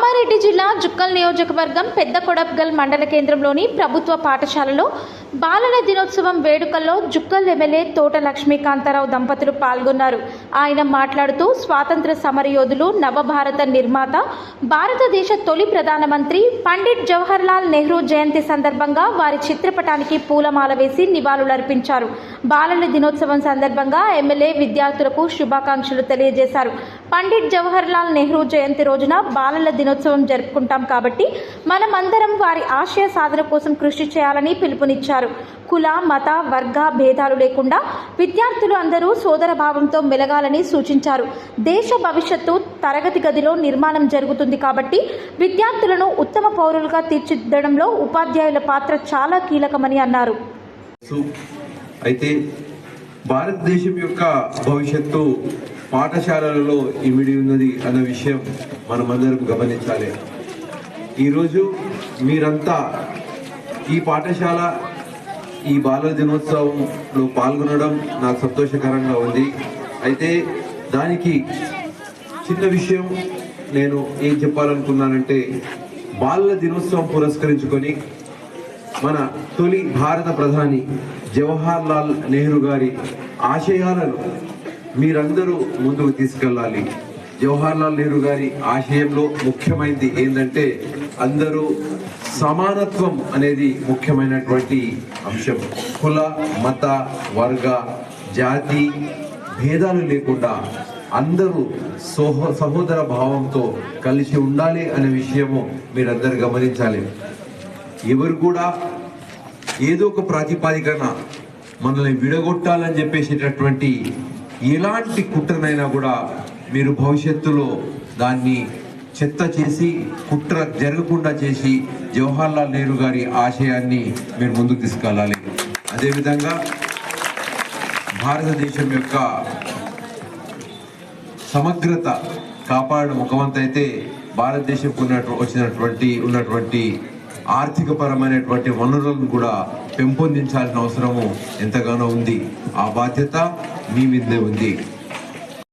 కామారెడ్డి జిల్లా జుక్కల్ నియోజకవర్గం పెద్ద కొడప్గల్ మండల కేంద్రంలోని ప్రభుత్వ పాఠశాలలో బాలల దినోత్సవం వేడుకల్లో జుక్కల్ ఎమ్మెల్యే తోట లక్ష్మీకాంతారావు దంపతులు పాల్గొన్నారు. ఆయన మాట్లాడుతూ స్వాతంత్ర సమరయోధులు, నవభారత నిర్మాత, భారతదేశ తొలి ప్రధానమంత్రి పండిట్ జవహర్లాల్ నెహ్రూ జయంతి సందర్భంగా వారి చిత్రపటానికి పూలమాల వేసి నివాళులర్పించారు. బాలల దినోత్సవం సందర్భంగా ఎమ్మెల్యే విద్యార్థులకు శుభాకాంక్షలు తెలియజేశారు. పండిట్ జవహర్లాల్ నెహ్రూ జయంతి రోజున బాలల దినోత్సవం జరుపుకుంటాం కాబట్టి మనమందరం వారి ఆశయ సాధన కోసం కృషి చేయాలని పిలుపునిచ్చారు. కుల, మత, వర్గ భేదాలు లేకుండా విద్యార్థులు అందరూ సోదర భావంతో మెలగాలని సూచించారు. దేశ భవిష్యత్తు తరగతి గదిలో నిర్మాణం జరుగుతుంది కాబట్టి విద్యార్థులను ఉత్తమ పౌరులుగా తీర్చిదిద్దడంలో ఉపాధ్యాయుల పాత్ర చాలా కీలకమని అన్నారు. అయితే భారతదేశం యొక్క భవిష్యత్తు పాఠశాలలలో ఇమిడి ఉన్నది అన్న విషయం మనమందరం గమనించాలి. ఈరోజు మీరంతా ఈ పాఠశాల ఈ బాలల దినోత్సవంలో పాల్గొనడం నాకు సంతోషకరంగా ఉంది. అయితే దానికి చిన్న విషయం నేను ఏం చెప్పాలనుకున్నానంటే, బాలల దినోత్సవం పురస్కరించుకొని మన తొలి భారత ప్రధాని జవహర్లాల్ నెహ్రూ గారి ఆశయాలను మీరందరూ ముందుకు తీసుకెళ్ళాలి. జవహర్లాల్ నెహ్రూ గారి ఆశయంలో ముఖ్యమైనది ఏంటంటే అందరూ సమానత్వం అనేది ముఖ్యమైనటువంటి అంశం. కుల, మత, వర్గ, జాతి భేదాలు లేకుండా అందరూ సహోదర భావంతో కలిసి ఉండాలి అనే విషయము మీరందరూ గమనించాలి. ఎవరు కూడా ఏదో ఒక ప్రాతిపాదికన మనల్ని విడగొట్టాలని చెప్పేసేటటువంటి ఎలాంటి కుట్రనైనా కూడా మీరు భవిష్యత్తులో దాన్ని చెత్త చేసి, కుట్ర జరగకుండా చేసి జవహర్లాల్ నెహ్రూ గారి ఆశయాన్ని మీరు ముందుకు తీసుకెళ్ళాలి. అదేవిధంగా భారతదేశం యొక్క సమగ్రత కాపాడడం ఒక వంతు అయితే, భారతదేశంకు ఉన్నటువంటి ఆర్థిక పరమైనటువంటి వనరులను కూడా పెంపొందించాల్సిన అవసరము ఎంతగానో ఉంది. ఆ బాధ్యత మీ మీదే ఉంది.